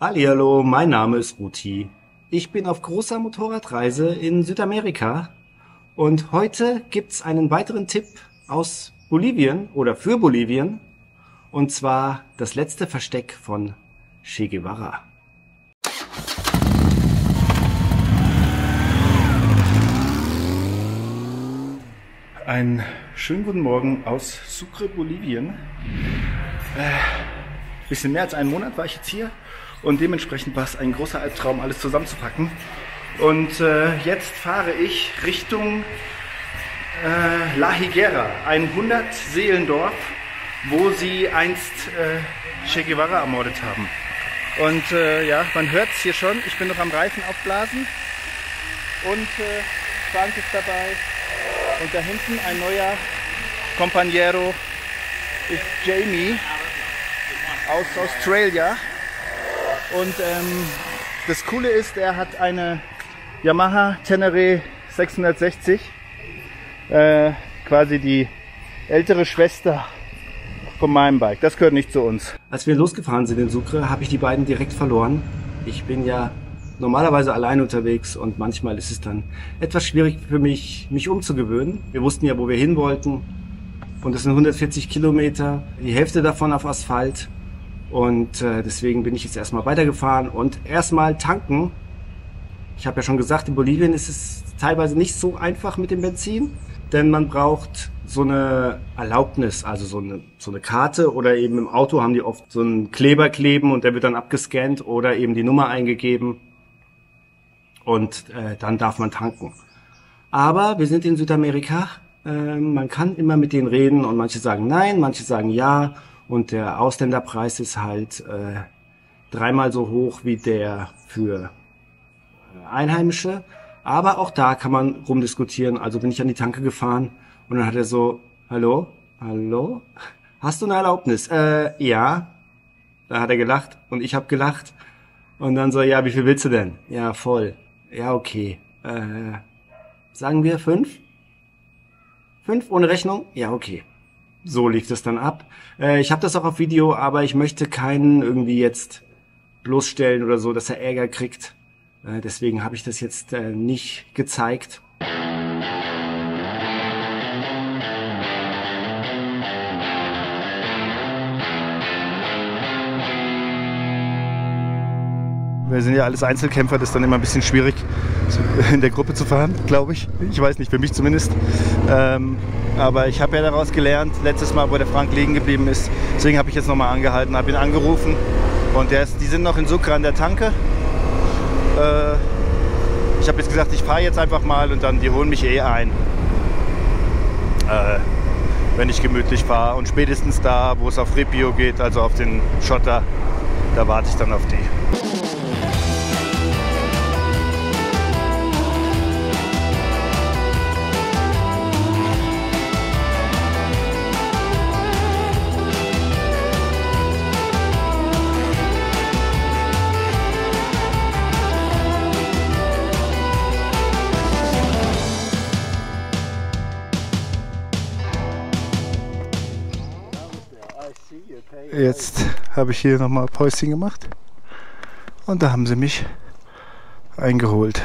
Hallihallo, mein Name ist Ruti. Ich bin auf großer Motorradreise in Südamerika und heute gibt's einen weiteren Tipp aus Bolivien oder für Bolivien, und zwar das letzte Versteck von Che Guevara. Einen schönen guten Morgen aus Sucre, Bolivien. Bisschen mehr als einen Monat war ich jetzt hier und dementsprechend war es ein großer Albtraum, alles zusammenzupacken. Und jetzt fahre ich Richtung La Higuera, ein 100-Seelendorf, wo sie einst Che Guevara ermordet haben. Und ja, man hört es hier schon, ich bin noch am Reifen aufblasen und Frank ist dabei. Und da hinten ein neuer Compañero ist Jamie aus Australia. Und das Coole ist, er hat eine Yamaha Tenere 660, quasi die ältere Schwester von meinem Bike. Das gehört nicht zu uns. Als wir losgefahren sind in Sucre, habe ich die beiden direkt verloren. Ich bin ja normalerweise allein unterwegs und manchmal ist es dann etwas schwierig für mich umzugewöhnen. Wir wussten ja, wo wir hin wollten und es sind 140 Kilometer, die Hälfte davon auf Asphalt und deswegen bin ich jetzt erstmal weitergefahren und erstmal tanken. Ich habe ja schon gesagt, in Bolivien ist es teilweise nicht so einfach mit dem Benzin, denn man braucht so eine Erlaubnis, also so eine Karte, oder eben im Auto haben die oft so einen Kleber kleben und der wird dann abgescannt oder eben die Nummer eingegeben. Und dann darf man tanken. Aber wir sind in Südamerika, man kann immer mit denen reden und manche sagen nein, manche sagen ja. Und der Ausländerpreis ist halt dreimal so hoch wie der für Einheimische. Aber auch da kann man rumdiskutieren. Also bin ich an die Tanke gefahren und dann hat er so, hallo, hast du eine Erlaubnis? Ja. Da hat er gelacht und ich habe gelacht. Und dann so, ja, wie viel willst du denn? Ja, voll. Ja, okay. Sagen wir 5? 5 ohne Rechnung? Ja, okay. So lief das dann ab. Ich habe das auch auf Video, aber ich möchte keinen irgendwie jetzt bloßstellen oder so, dass er Ärger kriegt. Deswegen habe ich das jetzt nicht gezeigt. Wir sind ja alles Einzelkämpfer, das ist dann immer ein bisschen schwierig in der Gruppe zu fahren, glaube ich. Ich weiß nicht, für mich zumindest. Aber ich habe ja daraus gelernt, letztes Mal, wo der Frank liegen geblieben ist. Deswegen habe ich jetzt nochmal angehalten, habe ihn angerufen. Und die sind noch in Sucre an der Tanke. Ich habe jetzt gesagt, ich fahre jetzt einfach mal und dann die holen mich eh ein. Wenn ich gemütlich fahre. Und spätestens da, wo es auf Ripio geht, also auf den Schotter, da warte ich dann auf die. Jetzt habe ich hier nochmal Päuschen gemacht und da haben sie mich eingeholt.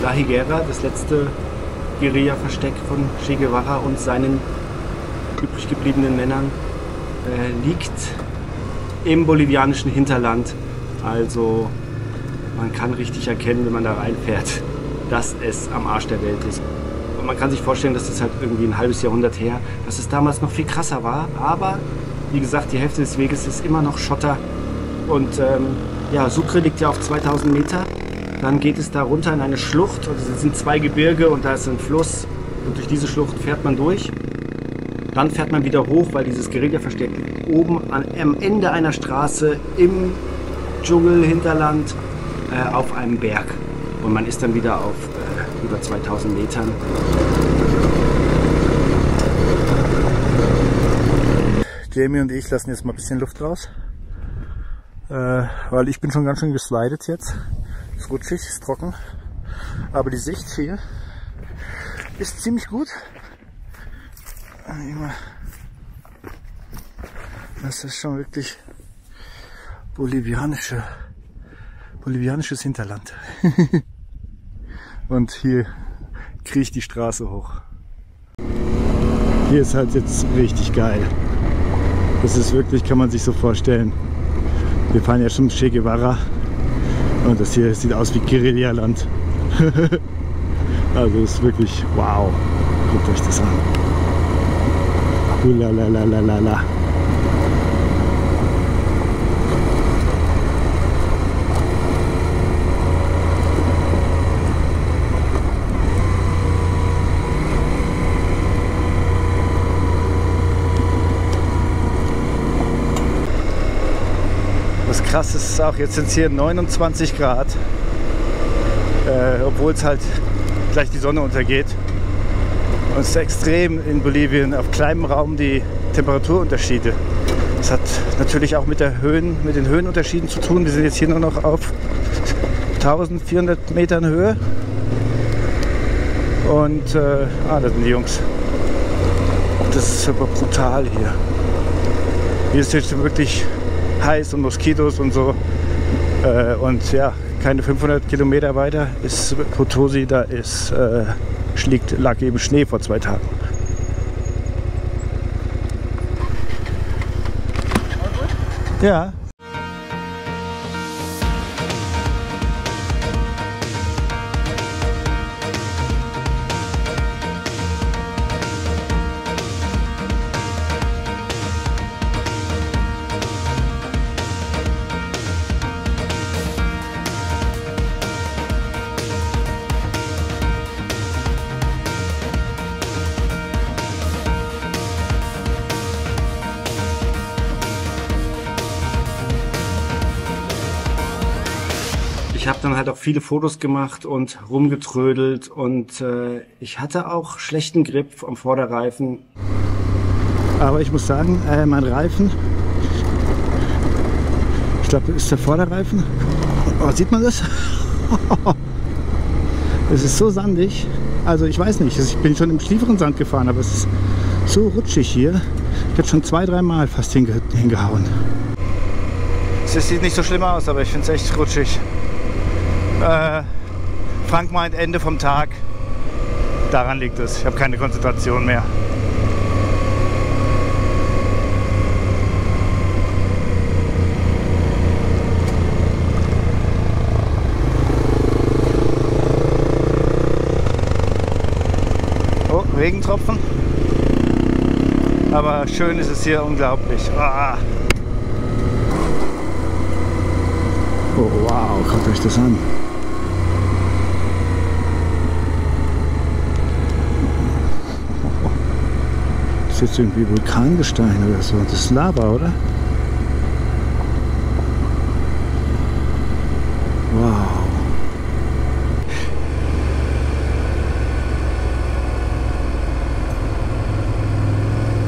La Higuera, das letzte Guerilla-Versteck von Che Guevara und seinen übrig gebliebenen Männern, liegt im bolivianischen Hinterland. Also man kann richtig erkennen, wenn man da reinfährt, dass es am Arsch der Welt ist. Und man kann sich vorstellen, dass das halt irgendwie ein halbes Jahrhundert her, dass es damals noch viel krasser war. Aber Wie gesagt, die Hälfte des Weges ist immer noch Schotter. Und ja, Sucre liegt ja auf 2000 Meter. Dann geht es da runter in eine Schlucht. Und es sind zwei Gebirge und da ist ein Fluss. Und durch diese Schlucht fährt man durch. Dann fährt man wieder hoch, weil dieses Guerilla-Versteck liegt oben am Ende einer Straße im Dschungel, Hinterland, auf einem Berg. Und man ist dann wieder auf über 2000 Metern. Jamie und ich lassen jetzt mal ein bisschen Luft raus, weil ich bin schon ganz schön geslidet jetzt. Ist rutschig, ist trocken, aber die Sicht hier ist ziemlich gut. Das ist schon wirklich bolivianisches Hinterland. Und hier kriege ich die Straße hoch. Hier ist halt jetzt richtig geil. Das ist wirklich, kann man sich so vorstellen. Wir fahren ja schon Che Guevara und das hier sieht aus wie Guerilla-Land. Also ist wirklich wow. Guckt euch das an. Ulalalala. Das Krasse ist auch, jetzt sind es hier 29 Grad, obwohl es halt gleich die Sonne untergeht. Und es ist extrem in Bolivien auf kleinem Raum die Temperaturunterschiede. Das hat natürlich auch mit den Höhenunterschieden zu tun. Wir sind jetzt hier nur noch auf 1400 Metern Höhe. Und da sind die Jungs. Das ist aber brutal hier. Hier ist jetzt wirklich heiß und Moskitos und so. Und ja, keine 500 Kilometer weiter ist Potosi, da ist, lag eben Schnee vor 2 Tagen. Ja. Ich habe dann halt auch viele Fotos gemacht und rumgetrödelt und ich hatte auch schlechten Grip am Vorderreifen. Aber ich muss sagen, mein Reifen, ich glaube, ist der Vorderreifen. Oh, sieht man das? Es ist so sandig. Also ich weiß nicht, ich bin schon im tieferen Sand gefahren, aber es ist so rutschig hier. Ich habe schon 2-3 Mal fast hingehauen. Es sieht nicht so schlimm aus, aber ich finde es echt rutschig. Frank meint Ende vom Tag. Daran liegt es. Ich habe keine Konzentration mehr. Oh, Regentropfen. Aber schön ist es hier, unglaublich. Ah. Oh wow, guckt euch das an. Das ist jetzt irgendwie Vulkangestein oder so. Das ist Lava, oder? Wow.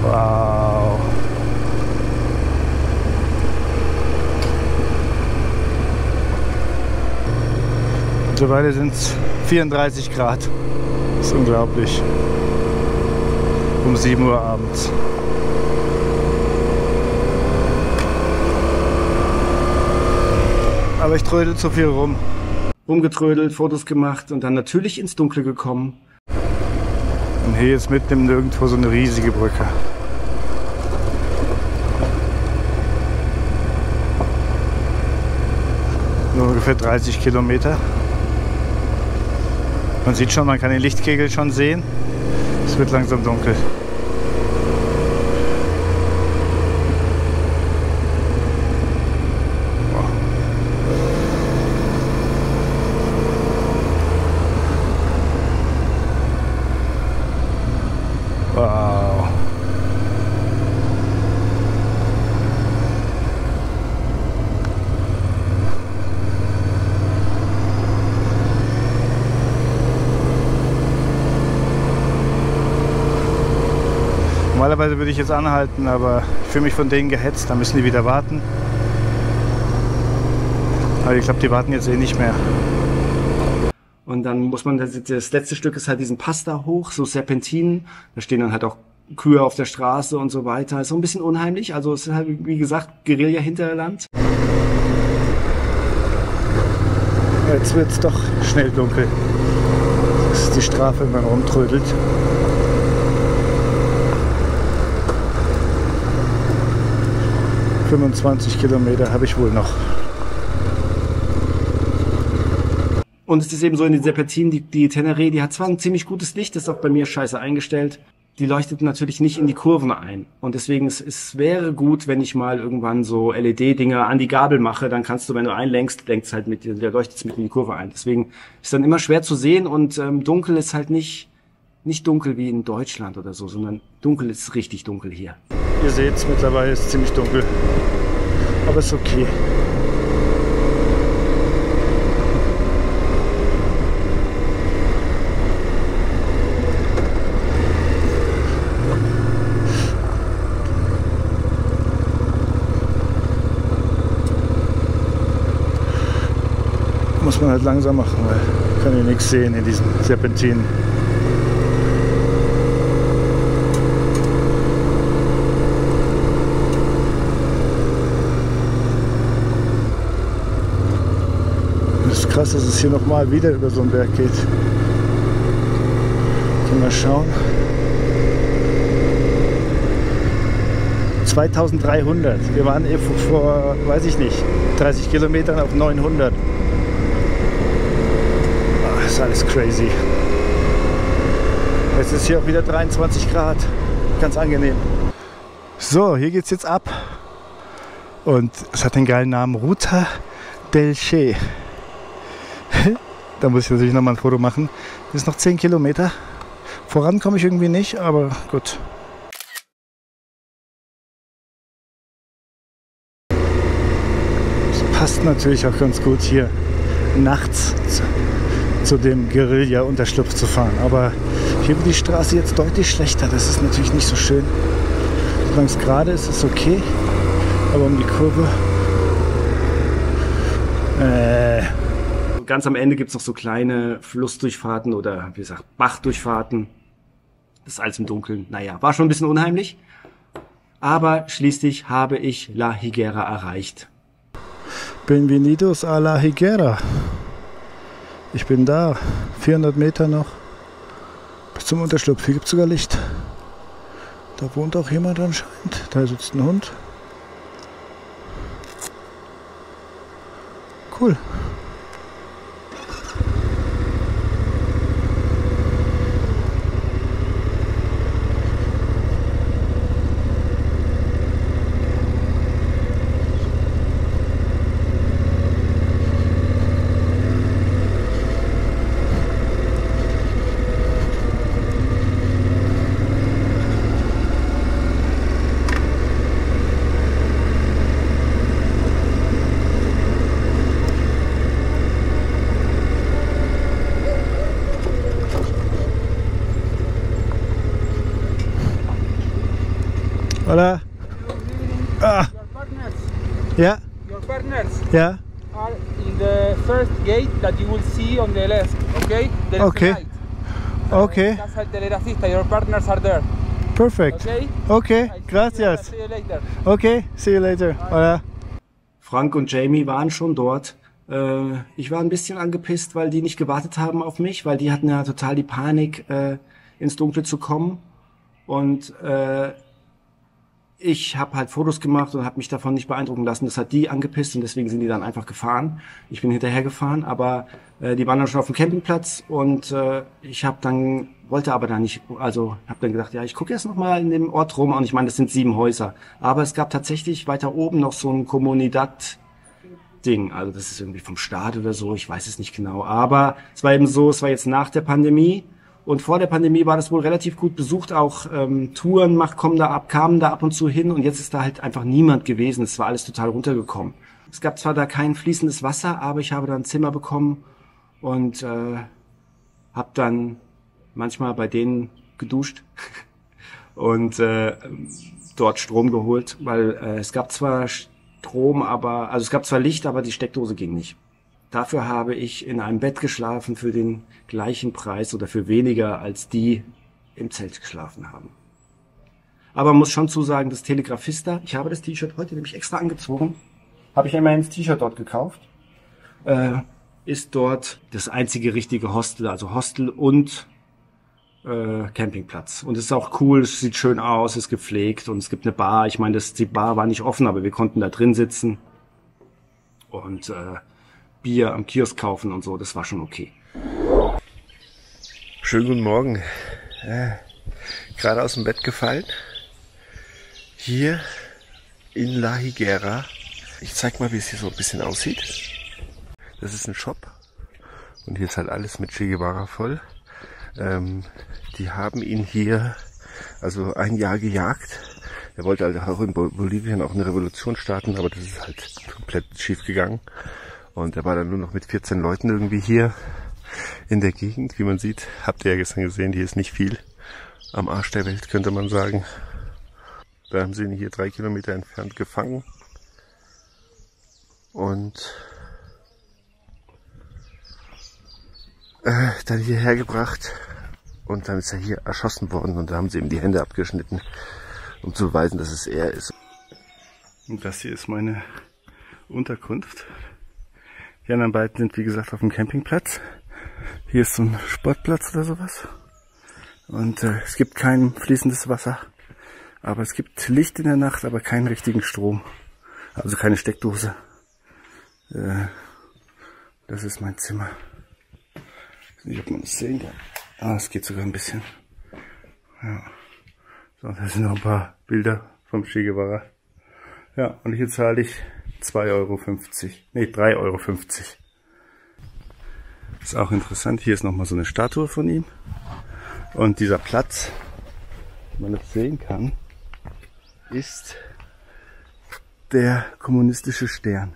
Wow. Mittlerweile sind es 34 Grad. Das ist unglaublich. Um 7 Uhr abends. Aber ich trödel zu viel rum. Rumgetrödelt, Fotos gemacht und dann natürlich ins Dunkle gekommen. Und hier ist mitten im Nirgendwo so eine riesige Brücke. Nur ungefähr 30 Kilometer. Man sieht schon, man kann den Lichtkegel schon sehen. Es wird langsam dunkel. Normalerweise würde ich jetzt anhalten, aber ich fühle mich von denen gehetzt, da müssen die wieder warten. Aber ich glaube, die warten jetzt eh nicht mehr. Und dann muss man, das letzte Stück ist halt diesen Pass da hoch, so Serpentinen. Da stehen dann halt auch Kühe auf der Straße und so weiter. Ist so ein bisschen unheimlich. Also es ist halt, wie gesagt, Guerilla-Hinterland. Jetzt wird es doch schnell dunkel. Das ist die Strafe, wenn man rumtrödelt. ...25 Kilometer habe ich wohl noch. Und es ist eben so in den Serpentinen, die Teneré, die hat zwar ein ziemlich gutes Licht, ist auch bei mir scheiße eingestellt. Die leuchtet natürlich nicht in die Kurven ein. Und deswegen, es wäre gut, wenn ich mal irgendwann so LED-Dinger an die Gabel mache, dann kannst du, wenn du einlenkst, lenkst halt der leuchtet es mit in die Kurve ein. Deswegen ist dann immer schwer zu sehen und dunkel ist halt nicht dunkel wie in Deutschland oder so, sondern dunkel ist richtig dunkel hier. Ihr seht es, mittlerweile ist es ziemlich dunkel. Aber ist okay. Muss man halt langsam machen, weil ich kann hier nichts sehen in diesen Serpentinen. Das ist krass, dass es hier nochmal wieder über so einen Berg geht. Mal schauen. 2300. Wir waren vor, weiß ich nicht, 30 Kilometern auf 900. Das ist alles crazy. Es ist hier auch wieder 23 Grad. Ganz angenehm. So, hier geht es jetzt ab. Und es hat den geilen Namen Ruta del Che. Da muss ich natürlich nochmal ein Foto machen. Das ist noch 10 Kilometer. Voran komme ich irgendwie nicht, aber gut. Das passt natürlich auch ganz gut hier nachts zu dem Guerilla-Unterschlupf zu fahren. Aber hier wird die Straße jetzt deutlich schlechter. Das ist natürlich nicht so schön. Solange es gerade ist, ist es okay. Aber um die Kurve... Ganz am Ende gibt es noch so kleine Flussdurchfahrten oder wie gesagt Bachdurchfahrten. Das ist alles im Dunkeln. Naja, war schon ein bisschen unheimlich. Aber schließlich habe ich La Higuera erreicht. Bienvenidos a La Higuera. Ich bin da. 400 Meter noch. Bis zum Unterschlupf. Hier gibt es sogar Licht. Da wohnt auch jemand anscheinend. Da sitzt ein Hund. Cool. Hola. Ah. Your partners, Yeah. your partners Yeah. are in the first gate that you will see on the left. Okay. There is Okay. a light. Okay. Casa Teleracista. Your partners are there. Perfect. Okay. Okay. I see you- Gracias. See you later. Okay. See you later. Hola. Frank und Jamie waren schon dort. Ich war ein bisschen angepisst, weil die nicht gewartet haben auf mich, weil die hatten ja total die Panik, ins Dunkle zu kommen. Und ich habe halt Fotos gemacht und habe mich davon nicht beeindrucken lassen. Das hat die angepisst und deswegen sind die dann einfach gefahren. Ich bin hinterher gefahren, aber die waren dann schon auf dem Campingplatz und ich wollte aber da nicht, also habe dann gedacht, ja, ich gucke erst noch mal in dem Ort rum und ich meine, das sind 7 Häuser. Aber es gab tatsächlich weiter oben noch so ein Comunidad-Ding. Also das ist irgendwie vom Staat oder so, ich weiß es nicht genau. Aber es war eben so, es war jetzt nach der Pandemie. Und vor der Pandemie war das wohl relativ gut besucht, auch Touren kamen da ab und zu hin und jetzt ist da halt einfach niemand gewesen. Es war alles total runtergekommen. Es gab zwar da kein fließendes Wasser, aber ich habe da ein Zimmer bekommen und habe dann manchmal bei denen geduscht und dort Strom geholt, weil es gab zwar Strom, es gab zwar Licht, aber die Steckdose ging nicht. Dafür habe ich in einem Bett geschlafen für den gleichen Preis oder für weniger, als die im Zelt geschlafen haben. Aber man muss schon zusagen, das Telegrafista, ich habe das T-Shirt heute nämlich extra angezogen, habe ich immerhin das T-Shirt dort gekauft, ist dort das einzige richtige Hostel, also Hostel und Campingplatz. Und es ist auch cool, es sieht schön aus, es ist gepflegt und es gibt eine Bar. Ich meine, die Bar war nicht offen, aber wir konnten da drin sitzen und Bier am Kiosk kaufen und so, das war schon okay. Schönen guten Morgen. Gerade aus dem Bett gefallen. Hier in La Higuera. Ich zeig mal, wie es hier so ein bisschen aussieht. Das ist ein Shop und hier ist halt alles mit Che Guevara voll. Die haben ihn hier also 1 Jahr gejagt. Er wollte halt auch in Bolivien auch eine Revolution starten, aber das ist halt komplett schief gegangen. Und er war dann nur noch mit 14 Leuten irgendwie hier in der Gegend. Wie man sieht, habt ihr ja gestern gesehen, hier ist nicht viel am Arsch der Welt, könnte man sagen. Da haben sie ihn hier 3 Kilometer entfernt gefangen. Und dann hierher gebracht. Und dann ist er hier erschossen worden. Und da haben sie ihm die Hände abgeschnitten, um zu beweisen, dass es er ist. Und das hier ist meine Unterkunft. Die anderen beiden sind wie gesagt auf dem Campingplatz. Hier ist so ein Sportplatz oder sowas. Und es gibt kein fließendes Wasser. Aber es gibt Licht in der Nacht, aber keinen richtigen Strom. Also keine Steckdose. Das ist mein Zimmer. Ich weiß nicht, ob man das sehen kann. Ah, es geht sogar ein bisschen. Ja. So, da sind noch ein paar Bilder vom Che Guevara. Ja, und hier zahle ich 2,50 €. Nee, 3,50 €. Ist auch interessant. Hier ist nochmal so eine Statue von ihm. Und dieser Platz, wie man das sehen kann, ist der kommunistische Stern.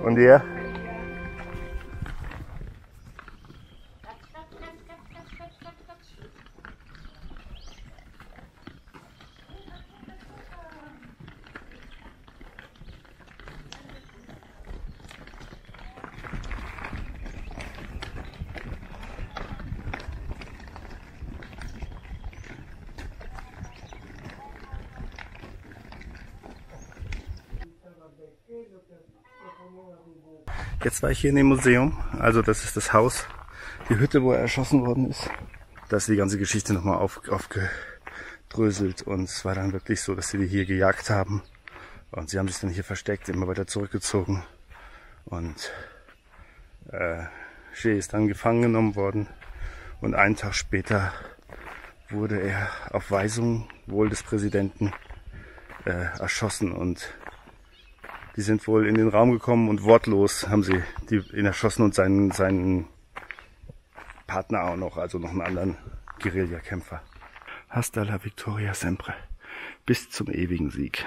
Und ihr? Jetzt war ich hier in dem Museum, also das ist das Haus, die Hütte, wo er erschossen worden ist. Da ist die ganze Geschichte nochmal aufgedröselt und es war dann wirklich so, dass sie die hier gejagt haben und sie haben sich dann hier versteckt, immer weiter zurückgezogen und Che ist dann gefangen genommen worden und einen Tag später wurde er auf Weisung wohl des Präsidenten erschossen und die sind wohl in den Raum gekommen und wortlos haben sie ihn erschossen und seinen Partner auch noch, also noch einen anderen Guerillakämpfer. Hasta la victoria sempre. Bis zum ewigen Sieg.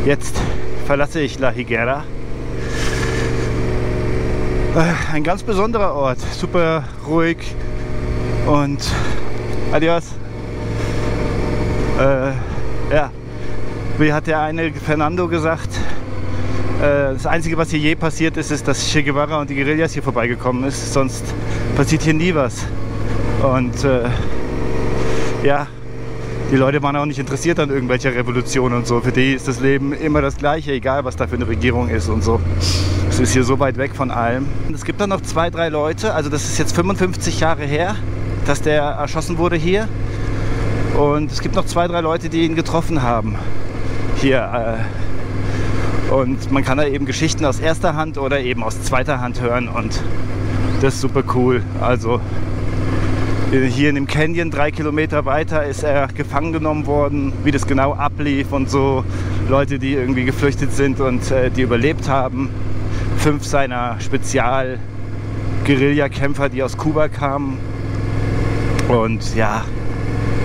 Jetzt verlasse ich La Higuera. Ein ganz besonderer Ort, super ruhig und adios. Ja, wie hat der eine Fernando gesagt, das Einzige, was hier je passiert ist, ist, dass Che Guevara und die Guerillas hier vorbeigekommen ist. Sonst passiert hier nie was. Und ja, die Leute waren auch nicht interessiert an irgendwelcher Revolution und so. Für die ist das Leben immer das Gleiche, egal was da für eine Regierung ist und so. Es ist hier so weit weg von allem. Es gibt dann noch 2, 3 Leute, also das ist jetzt 55 Jahre her, dass der erschossen wurde hier. Und es gibt noch 2, 3 Leute, die ihn getroffen haben hier. Und man kann da eben Geschichten aus erster Hand oder eben aus zweiter Hand hören und das ist super cool. Also hier in dem Canyon 3 Kilometer weiter ist er gefangen genommen worden, wie das genau ablief und so. Leute, die irgendwie geflüchtet sind und die überlebt haben. 5 seiner Spezial-Guerilla-Kämpfer, die aus Kuba kamen. Und ja,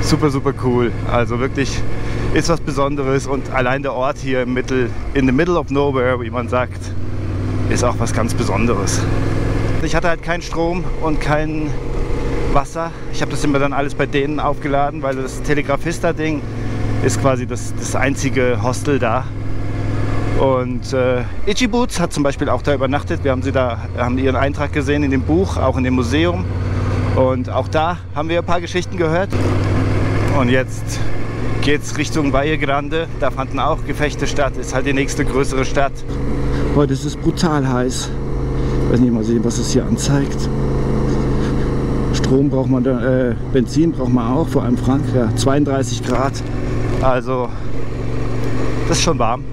super, super cool. Also wirklich ist was Besonderes und allein der Ort hier in the middle of nowhere, wie man sagt, ist auch was ganz Besonderes. Ich hatte halt keinen Strom und kein Wasser. Ich habe das immer dann alles bei denen aufgeladen, weil das Telegrafista-Ding ist quasi das einzige Hostel da. Und Itchy Boots hat zum Beispiel auch da übernachtet. Wir haben ihren Eintrag gesehen in dem Buch, auch in dem Museum. Und auch da haben wir ein paar Geschichten gehört. Und jetzt geht's Richtung Valle Grande. Da fanden auch Gefechte statt. Ist halt die nächste größere Stadt. Heute ist es brutal heiß. Ich weiß nicht mal sehen, was es hier anzeigt. Strom braucht man, Benzin braucht man auch, vor allem Frank, ja, 32 Grad. Also, das ist schon warm.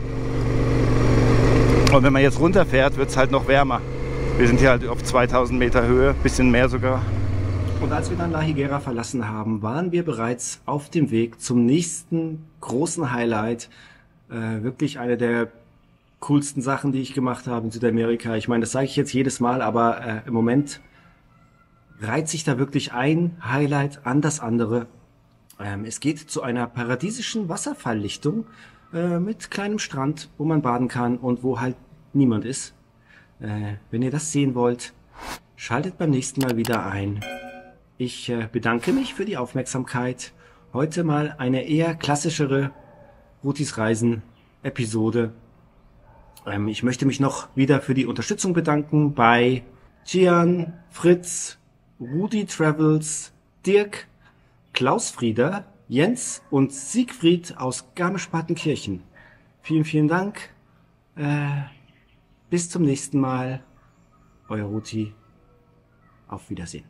Und wenn man jetzt runterfährt, wird es halt noch wärmer. Wir sind hier halt auf 2000 Meter Höhe, bisschen mehr sogar. Und als wir dann La Higuera verlassen haben, waren wir bereits auf dem Weg zum nächsten großen Highlight. Wirklich eine der coolsten Sachen, die ich gemacht habe in Südamerika. Ich meine, das sage ich jetzt jedes Mal, aber im Moment reiht sich da wirklich ein Highlight an das andere. Es geht zu einer paradiesischen Wasserfalllichtung mit kleinem Strand, wo man baden kann und wo halt niemand ist. Wenn ihr das sehen wollt, schaltet beim nächsten Mal wieder ein. Ich bedanke mich für die Aufmerksamkeit. Heute mal eine eher klassischere Rutis Reisen Episode. Ich möchte mich noch wieder für die Unterstützung bedanken bei Gian, Fritz, Rudi Travels, Dirk, Klaus Frieder, Jens und Siegfried aus Garmisch-Partenkirchen. Vielen, vielen Dank. Bis zum nächsten Mal. Euer Ruti. Auf Wiedersehen.